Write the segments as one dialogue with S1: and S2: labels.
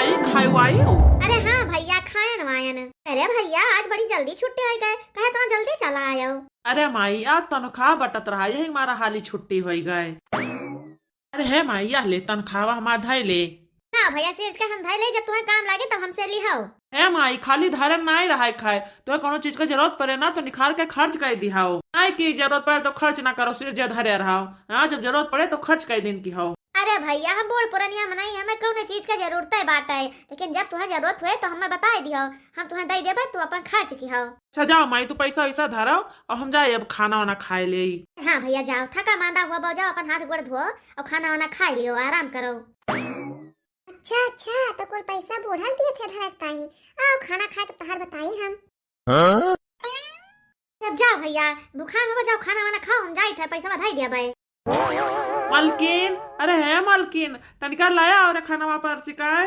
S1: माई खाई हो।
S2: अरे हाँ भैया खायन वायन। अरे भैया आज बड़ी जल्दी छुट्टी हो गए, कहे तो जल्दी चला आयो।
S1: अरे माई आज तनख्वाह बटत रहा, यही हमारा हाली छुट्टी हो गए। अरे है माई यह ले तनख्वाह हमार धई ले।
S2: ना भैया सीर्ज के हम धई ले, जब तुम्हें काम लागे तब हमसे लिहाओ।
S1: है माई खाली धरन ना रहा खाए, तो कोनो चीज का जरूरत पड़े ना तो निखार के खर्च कर दिहाओ। नहीं की जरूरत पड़े तो खर्च ना करो, सिर धरे रहो। हाँ जब जरूरत पड़े तो खर्च कर दिन की हो।
S2: अरे भैया हम बूढ़ पुरानिया मनाई, हमें कौन चीज का जरूरत है बात है, लेकिन जब तुम्हें जरूरत हुए तो हमें बता दियो, हम तुम्हें दे देबे, तू अपन खर्च की हो।
S1: अच्छा जाओ माई तू पैसा वैसा धरो और हम जाए अब खाना वाना खाए ले।
S2: हाँ भैया जाओ, थका मांदा हुआ बहु जाओ, अपन हाथ गोड़ धो और खाना वाना खा लियो, आराम करो। अच्छा अच्छा तो कुल पैसा बूढ़ा दिए थे धरताई, आओ खाना खाए तो तहार बताई हम। अब जाओ भैया, बुखार हो जाओ, खाना वाना खाओ, हम जाई थे पैसा बधाई दिया भाई।
S1: मालकिन अरे है मालकिन तनिका लाया और खाना वहाँ पर सिकाए।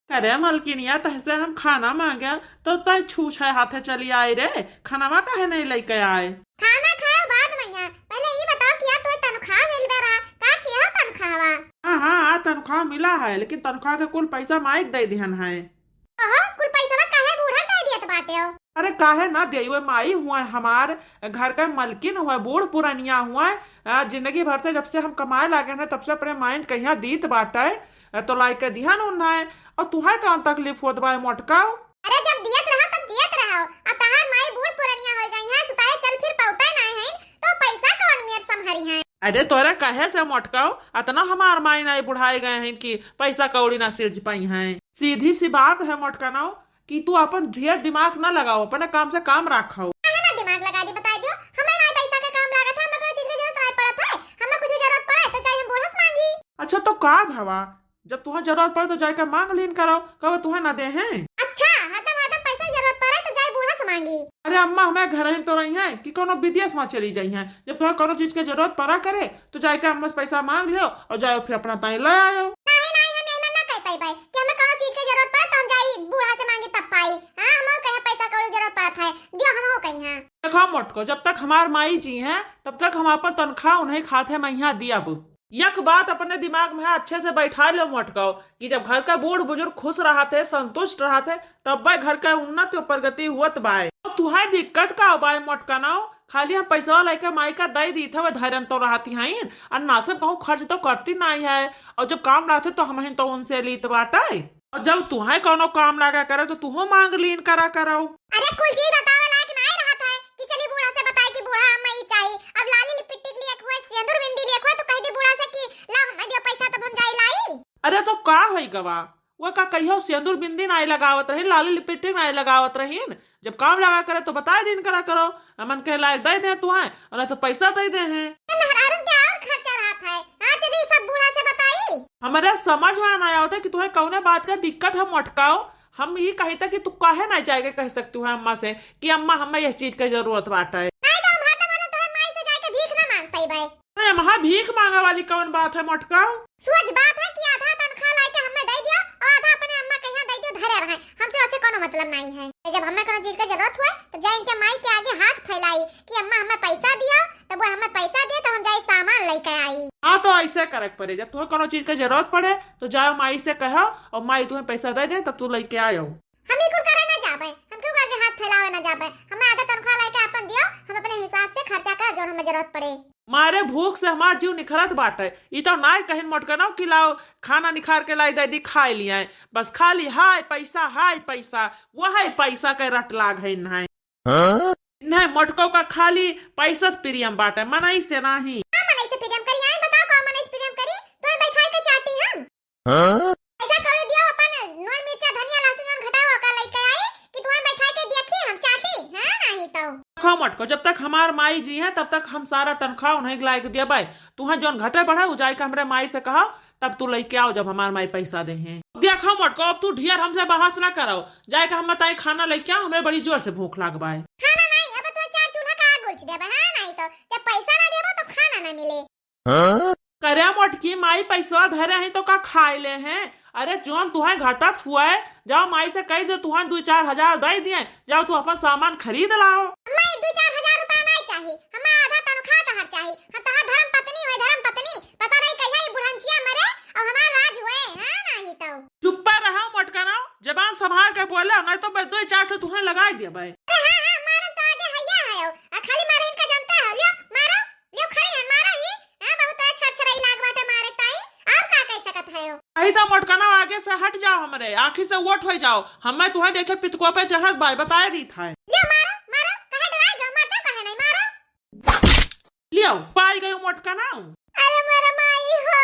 S1: अरे मालकिन या तहसे हम खाना मांगे तो तय छूछ है हाथे चली आए रे, खाना वहाँ कहे नहीं लेके आए।
S2: खाना खाओ बाद में, पहले ये बताओ कि तो तनख्वाह मिल रहा का किया तनख्वाह?
S1: हाँ तनख्वाह मिला है, लेकिन तनख्वाह के कुल पैसा माइक दे दिहन है।
S2: कुल पैसा काहे बूढ़ा दे दिया बाटे हो?
S1: अरे काहे ना दे हुए माई हुआ हमार घर का मलकिन हुआ, बूढ़ पुरानिया हुआ। जिंदगी भर से जब से हम कमाए लागे हैं तब से अपने माइंड कहीं दीत बाटे, तो लाई के दिहन उन्ना है। और तुम्हें कौन तकलीफ होत बा मोटकाओ?
S2: अरे जब दियत रहा तब दियत रहो, अब तहार माई बूढ़ पुरानिया हो गई है, सुताए चल फिर पौता ना है तो पैसा कौन मेर संभारी है?
S1: अरे तोरे कहे से मोटकाओ अतना हमार माई नहीं बुढ़ाए गए हैं कि पैसा कौड़ी ना सिर्ज पाई हैं। सीधी सी बात है मोटकानो कि तू अपन ढेर दिमाग ना लगाओ, अपने काम से काम रखो।
S2: दिमाग लगा दी बता दियो, हमें ना पैसा का काम लागत है, हमें कोई चीज की जरूरत नहीं पड़त है, हमें कुछ जरूरत पड़े तो चाहे हम बूढ़ा से मांगी।
S1: अच्छा तो का भवा, जब तुम्हें जरूरत पड़े तो जाकर मांग लीन करो, कहो तुम्हें ना दे हैं।
S2: अच्छा हदम पैसा जरूरत पड़े तो जाए बूढ़ा से मांगी।
S1: अरे अम्मा हमें घर ही तो रही है कि कोनो विदेश में चली जाई हैं, जब तुम्हें कोनो चीज की जरूरत पड़ा करे तो जाकर अम्मा से पैसा मांग लियो और जाओ फिर अपना ताई ले आयो।
S2: नहीं हम एना ना कह पाई भाई कि हमें कोनो चीज की जरूरत पड़े तो हम जाई बूढ़ा से मांगी तब पाई। हां हम कहे पैसा कौड़ी जरूरत पड़त है दियो, हम कहीं हां।
S1: देखो मोटको जब तक हमार माई जी हैं तब तक हम अपन तनख्वाह उन्हें खाते में यहाँ दिया। यक बात अपने दिमाग में अच्छे से बैठा लो मोटको कि जब घर का बूढ़ बुजुर्ग खुश रहते संतुष्ट रहते तब भाई घर का उन्नति और प्रगति हुआ बाय। तो तुम्हारी दिक्कत का बाय मोटका ना खाली हम पैसा लेके माई का दे दी थे, वह धैर्य तो रहती हैं और ना से कहूँ खर्च तो करती नहीं है, और जब काम रहते तो हम तो उनसे लीत बाटे, और जब तुम्हें कोनो काम लगा करे तो तुहो मांग लीन करा करो।
S2: अरे कुछ चीज बतावे लायक नहीं रहता है कि चली बूढ़ा से बताए कि बूढ़ा हमें ही चाहिए। अब लाली लिपस्टिक लिए हुआ, सिंदूर बिंदी लिए हुआ, तो कह दी बूढ़ा से कि ला हमें दियो पैसा तब हम जाई लाई।
S1: अरे तो का होई गवा, वो का कहियो सिंदूर बिंदी नहीं लगावत रही, लाली लिपस्टिक नहीं लगावत रही, जब काम लगा करे तो बता दिन करा करो, मन के लायक दे दे तुम्हें और तो पैसा दे दे हैं।
S2: मेहरारू क्या और खर्चा रहता है? हां चली सब बूढ़ा से बताई।
S1: हमारे समझ में ना आया होता कि तुम्हें कौन बात का दिक्कत है मोटकाओ। हम ये कही था कि तू काहे नहीं जाएगा, कह सकती हूँ अम्मा से कि अम्मा हमें यह चीज की जरूरत बात है।
S2: नहीं तो भाटा भाटा तोरे माई से जाके भीख ना मांग पाई भाई।
S1: अरे महा भीख मांगा वाली कौन बात है मोटकाओ?
S2: सोच बात है कि आधा तनख्वाह लाके हमें दे दियो और आधा अपने अम्मा के यहाँ दे दियो, धरे रहे, हमसे ऐसे कोनो मतलब नहीं है। जब हमें कोनो चीज की जरूरत हुए तो जाए इनके माई के आगे हाथ फैलाई कि अम्मा हमें पैसा दियो, तब वो हमें पैसा दे तो हम जाए सामान लेके आई।
S1: हाँ तो ऐसे करे पड़े, जब तुम्हें कोनो चीज की जरूरत पड़े तो जाओ माई से कहो और माई तुम्हें पैसा दे दे तब तू लेके आयो।
S2: हम ही कुल करे ना जाबे, हम क्यों आगे हाथ फैलावे ना जाबे, हमें आधा तनख्वाह लेके अपन दियो, हम अपने हिसाब से खर्चा कर जो हमें जरूरत पड़े।
S1: मारे भूख से हमार जीव निखरत बाटे, ई तो ना कहीं मोटका ना कि लाओ खाना निखार के लाई दे खाए लिया, बस खाली हाय पैसा वही पैसा के रट लाग है नहीं मोटको का खाली पैसा प्रियम बाटे, मनई से नहीं।
S2: मनई से प्रियम करी आई, बताओ कौन मनई से प्रियम करी? तो बैठाई के चाटी हम पैसा कौड़ी दियो, अपन नून मिर्चा धनिया लहसुन घटाओ का लेके आई कि तुम्हें बैठाई के देखी हम चाटी। हां नहीं तो
S1: देखो मोटको जब तक हमार माई जी है तब तक हम सारा तनख्वाह उन्हें लायक दिया भाई, तुम्हें जोन घटे बढ़ा उ जाए के हमरे माई से कहो तब तू लेके आओ जब हमार माई पैसा दे हैं। देखो मोटको अब तू ढेर हमसे बहस ना करो, जाए के हम बताए खाना लेके आओ, हमें बड़ी जोर से भूख लाग बाय।
S2: खाना नहीं, अब तो चार चूल्हा का आग उछ देबे। हां नहीं तो जब पैसा ना देबो तो खाना ना मिले।
S1: करे मोटकी माई पैसा धरे हैं तो का खाए ले हैं? अरे जोन तुम्हें घटत हुआ है जाओ माई से कह दो तुम्हें 2-4 हजार दे दिए, जाओ तू अपन सामान खरीद लाओ।
S2: मैं 2-4 हजार रुपया नहीं चाहिए, हमें आधा तनख्वाह का हर चाहिए। हम तो धर्म पत्नी हुए, धर्म पत्नी पता नहीं कहिया ये बुढ़ंचिया मरे और हमारा राज हुए। हां नहीं तो
S1: चुप पर संभाल के बोले, नहीं तो मैं 2-4 ठो तुम्हें लगा दिया भाई।
S2: अरे हां मारो तो आगे हैया है खाली मारे इनका जानता है लियो मारो लियो खड़ी है मारो ही हां बहुत अच्छा छरई लाग बाटे मारे ताई और का कह सकत है
S1: अही तो मोटकना आगे से हट जाओ, हमरे आँखी से वोट हो जाओ। हमें तुम्हें देखे पितकुआ पे चढ़त भाई बताए दी था।
S2: लियो मारो मारो कहे डराई गो मारते कहे नहीं मारो
S1: लियो पाई गई मोटकना।
S2: अरे मेरा माई हो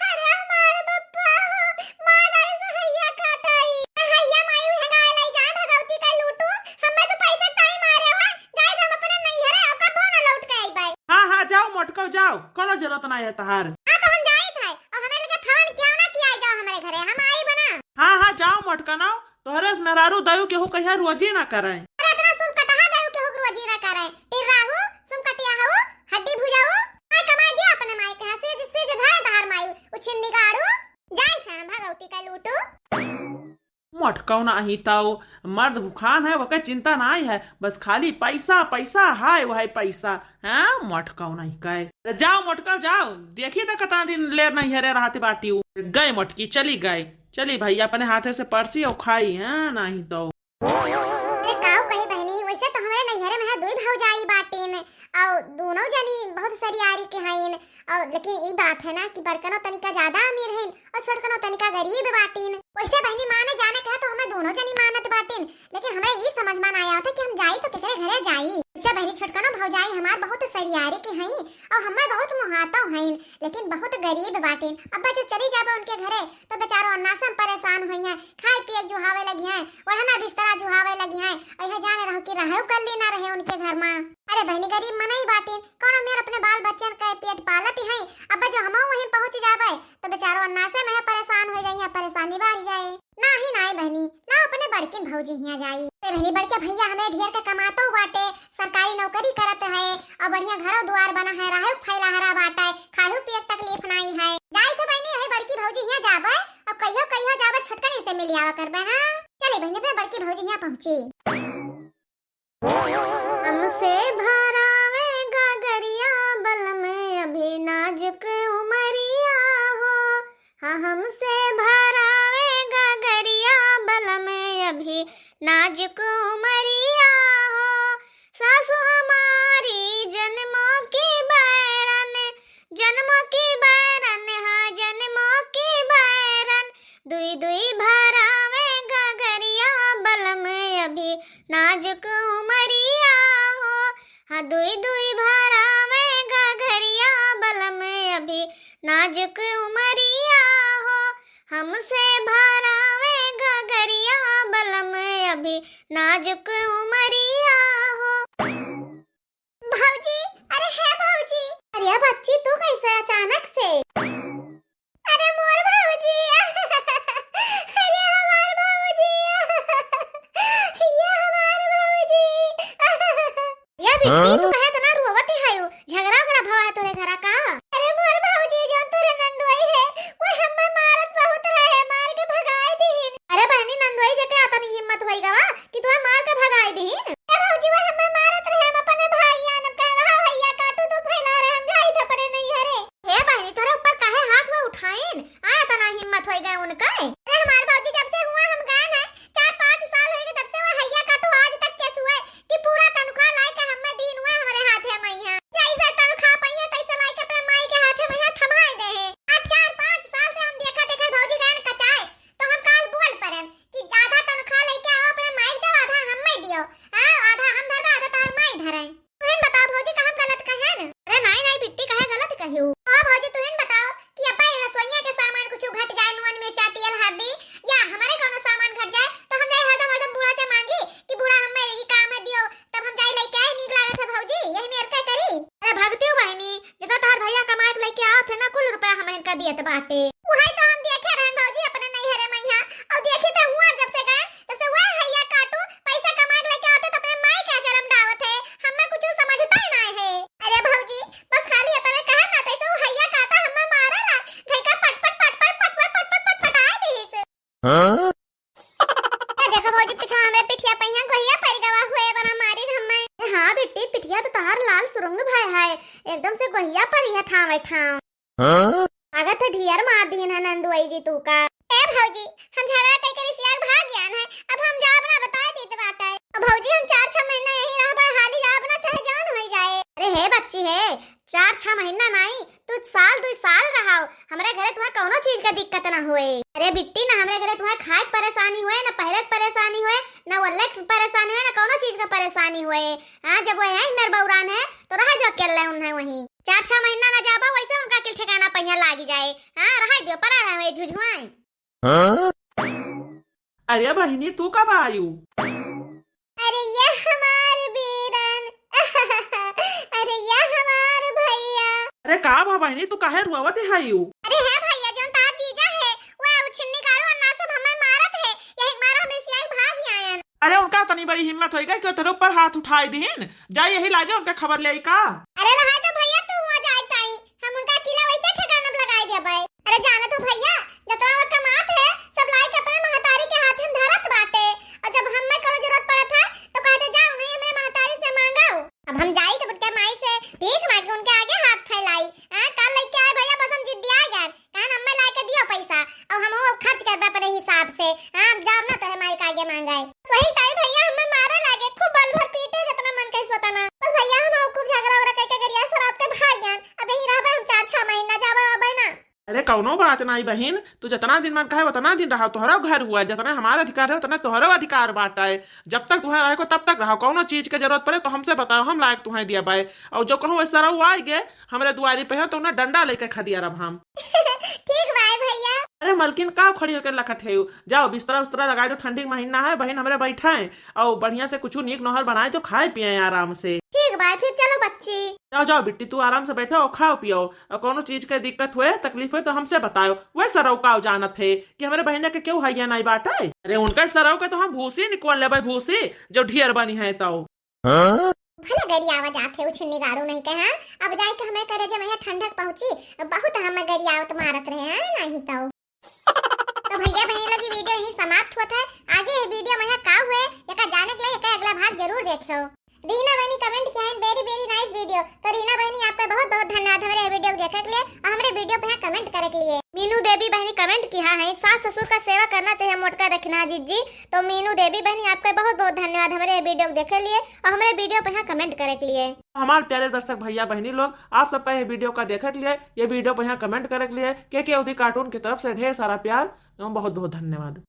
S2: अरे हमारे पप्पा हो मार से हैया काटाई हैया माई हगा ले जा भगवती का लूटू हमें तो पैसा ताई मारे हो जाए हम अपने नहीं हरे आपका फोन लौट के आई भाई।
S1: हाँ हाँ जाओ मोटका जाओ, कोनो जरूरत नहीं है तहार।
S2: हां तो हम जाई थे और हमें लगे फोन क्यों ना किया जाओ हमारे घरे हम आई बना।
S1: हाँ हाँ जाओ मोटकना, तोहरे से मेहरारू दयु केहू कहिया रोजी ना करे।
S2: अरे इतना सुन कटहा गयो के हुक्र वजीरा करे तिर राहु सुन कटिया हो हड्डी भुजाऊ मैं कमा दिया अपने माई के से जिससे जधार धार माई उछिन निगाड़ू जाई था भगवती का लूटू।
S1: मोटकौ नहीं ताऊ मर्द भूखान है, वह चिंता नहीं है, बस खाली पैसा पैसा हाय वह पैसा है। मोटकौ नहीं कहे जाओ मोटका जाओ, देखी तो कता दिन ले नहीं हरे रहते बाटी गए मोटकी चली गई। चली भैया अपने हाथे से परसी और खाई है नहीं तो।
S2: अरे काऊ कही बहनी वैसे तो हमारे नैहरे में है दुई भौजाई बाटीन और दोनों जनी बहुत सरियारी के हईन और लेकिन ये बात है ना कि बड़कनो तनिका ज्यादा अमीर हैं और छोटकनो तनिका गरीब बाटीन। वैसे बहनी माने जाने कहा तो हमें दोनों जनी मानत बाटीन लेकिन हमें ये समझ में आया था कि हम जाई तो केकरे घरे जाई। वैसे बहनी छोटकनो भौजाई हमार बहुत सरियारी के हई और हमें बहुत मुहातो हईन लेकिन बहुत गरीब बाटीन। अब जो चली जाबे उनके घरे तो बेचारो अन्नासम परेशान होई हैं, खाए पिए जुहावे लगी हैं, ओढ़ना बिस्तरा जुहावे लगी हैं, यह जाने रहो कि रहे कर लेना रहे उनके घर में। अरे बहनी गरीब मनई बाटीन कौन मेरे अपने बाल बच्चन के पेट पालत है। अब जो हम वहीं पहुंच जाबे तो बेचारो अन्नासे में परेशान हो जाई, परेशानी बढ़ जाए। नाही नाही बहनी ला अपने बड़किन भौजी हिया जाई। अरे बहनी बड़के भैया हमें ढेर के कमातो बाटे, सरकारी नौकरी करत है और बढ़िया घरो द्वार बना है, रहे फैला हरा बाटे, खालू पिए तकलीफ नहीं है। जाई तो बहनी है बड़की भौजी हिया जाबे और कहियो कहियो जाबे छटकनी से मिल आवा करबे। हां चले बहनी अपने बड़की भौजी हिया पहुंची। हमसे भरावे गागरिया बल में अभी नाजुक उमरिया हो। हाँ हमसे भरावे गागरिया बल में अभी नाजुक उमरिया हो। सासू हमारी जन्मों की बैरन हाँ जन्मों की बैरन दुई दुई भरावे गागरिया बल में अभी नाजुक उमरिया हो। हाँ दुई दुई भरावे गागरिया बल में अभी नाजुक उमरिया हो। हमसे भरावे गागरिया बल में अभी नाजुक उमरिया हो। भौजी अरे है भौजी अरे बच्ची तू कैसे अचानक से। अरे मोर भौजी अरे हमार भौजी ये हमार भौजी ये बिट्टी तू कहे तना रोवत है झगड़ा करा भाव है तोरे घरा का। अरे मोर भौजी जो तोरे नंदोई है वो हमें मारत बहुत रहे, मार के भगाए दीन। अरे बहनी नंदोई जते आता नहीं हिम्मत होई गवा कि तू मार के भगाए दीन। अरे भौजी वो हमें मारत रहे, हम अपने भाईया न कह रहा भैया काटू तो फैला रहे, हम जाई थे पड़े नहीं हरे। हे बहनी तोरे ऊपर काहे हाथ में उठाइन आया तना हिम्मत होई गए उनका। अरे हमार भौजी जब से हुआ हम गए हैं 4-5 साल हो गए तब से वो हैया काटू आज तक केस हुए कि पूरा तनख्वाह लाई के हमें दीन हुए हमारे हाथ है मैया जैसे तनख्वाह पइया तैसे लाई के अपने माई के हाथ में थमाए दे है। आज 4-5 साल से हम देखा भौजी गए कचाए तो हम काल बोल परन कि आधा तनख्वाह लेके आओ अपने माई दो आधा हमें दियो। हां आधा हम धरबे आधा तार माई धरे। तुहिन बताओ भौजी का हम गलत कहे न। अरे नहीं नहीं बिट्टी कहे गलत कहियो। हां भौजी तुहिन बताओ कि अपा रसोईया के सामान कुछ घट जाए नुन में चातियल हल्दी या हमारे कोनो सामान घट जाए तो हम जाए हरदम बूढ़ा से मांगी कि बूढ़ा हमें ई काम है दियो तब हम जाए लेके आए नीक लागे से भौजी यही मेर के करी। अरे भगतियो बहनी जतो तार भैया कमाए लेके आओ थे ना कुल रुपया हमें इनका दियत बाटे वही तो हम देखे रहन भौजी अपने नहीं हरे मैया और देखी तो हुआ जब से गए तब से वह हैया काटू पैसा कमाए लेके आते तो अपने माई के जन्म डावत है हमें कुछ समझता ही नहीं है। अरे भौजी बस खाली अपने कहा ना तैसे वो हैया काटा हमें मारला ढेका पट फटाए दी से। हां देखो भौजी पीछे हमें पिठिया पहिया गोहिया पर गवा हुए बना मारी हमें। हां बेटी पिठिया तो तार लाल सुरंग भाई है एकदम से गोहिया पर ही ठावे ठाव। हां अगर तो ढियर मार दीन है नंदुई जी तू का। ए भौजी हम झगड़ा कई करे सियार भाग गया है होए। अरे बिट्टी ना हमरे घरे तुम्हारे खाए के परेशानी होए ना पहले के परेशानी होए ना वल्ले के परेशानी होए ना कोनो चीज का परेशानी होए। हां जब वो है मेरे बौरान है तो रह जो अकेले उन्हें वहीं 4-6 महीना ना जाबा वैसे उनका के ठिकाना पहिया लागी जाए। हां रह दियो परा रहे झुझुआए।
S1: अरे बहिनी तू कब आयु?
S2: अरे ये हमारे बीरन अरे ये हमारे भैया।
S1: अरे का बा बहिनी तू काहे रुआवत है आयु?
S2: अरे है भैया जो तार जीजा है वो उछन्नी गाड़ू और ना सब हमें मारत है यही मारा हमें सियाई भाग ही आयन।
S1: अरे उनका तनी बड़ी हिम्मत होएगा कि तेरे ऊपर हाथ उठाई दीन जा यही लागे उनका खबर ले का।
S2: अरे रहा तो भैया तू हुआ जाए ताई हम उनका किला वैसे ठिकाना लगाई दे भाई। अरे जाना तो भैया जतना वो कमात है सब लाई के अपने महतारी के हाथ में धरत बाटे और जब हमें कोनो जरूरत पड़त है तो कहते जाओ नहीं मेरे महतारी से मांगो। अब हम जाई तो उनके माई से भीख मांगे उनके आगे हाथ फैलाई। हां कल लेके आए भैया बस हम जिद्दी आ गए कहन हमें लाई के दियो पैसा और हम वो खर्च करबे अपने हिसाब से। हां जाओ ना तोरे माई के आगे मांगाए वही ताई भैया हमें मारे लागे खूब बल भर पीटे जितना मन कैसे होता ना बस भैया हम खूब झगड़ा वगड़ा कह के गरिया शराब के भाग गए। अब यही रहबे हम 4-6 महीना जाबे अबे ना।
S1: अरे कौनो बात नहीं बहन तू जितना दिन मन कहे उतना दिन रहा तोहरा घर हुआ जितना हमारा अधिकार है उतना तोहरा अधिकार बाटा है। जब तक तुम्हें रहे को तब तक रहो कौनो चीज के जरूरत पड़े तो हमसे बताओ हम लायक तुम्हें दिया पाए और जो कहूँ वैसा रहो आई गए हमारे दुआरी पे है तो उन्हें डंडा लेकर खा दिया रब हम।
S2: ठीक बाय भैया।
S1: अरे मलकिन का खड़ी होकर लखत है जाओ बिस्तरा उस्तरा लगाए दो ठंडी महीना है बहन हमारे बैठा है और बढ़िया से कुछ नीक नोहर बनाए तो खाए पिए आराम से।
S2: ठीक बाय फिर चलो बच्ची।
S1: जाओ जाओ बिट्टी तू आराम से बैठो और खाओ पियो और कोनो चीज के दिक्कत हुए तकलीफ हुए तो हमसे बताओ। वह सरव का जानत है कि हमारे बहन के क्यों हैया नहीं बाटा है। अरे उनका सरव के तो हम भूसी निकल ले भूसी जो ढेर बनी है तो
S2: भले गरी आवाज आथे उछन्नी गाड़ू नहीं कहा अब जाए के हमें करे जब यहाँ ठंडक पहुंची बहुत हमें गरी आवत मारत रहे हैं नहीं तो भैया बहन लोग वीडियो यहीं समाप्त होता है। आगे ये वीडियो में का हुए या जाने के लिए का अगला भाग जरूर देखो। रीना बहनी कमेंट किया है वेरी वेरी नाइस वीडियो तो रीना बहनी आपका बहुत बहुत धन्यवाद हमारे वीडियो देखने के लिए और हमारे वीडियो पे कमेंट करने के लिए। मीनू देवी बहनी कमेंट किया है सास ससुर का सेवा करना चाहिए मोटका रखना जी तो मीनू देवी बहनी आपका बहुत बहुत धन्यवाद हमारे वीडियो देखने के लिए और हमारे वीडियो पे कमेंट करने के लिए।
S1: हमारे प्यारे दर्शक भैया बहनी लोग आप सबका ये वीडियो का देखने के लिए ये वीडियो पे कमेंट करने के लिए के कार्टून की तरफ से ढेर सारा प्यार एवं बहुत बहुत धन्यवाद।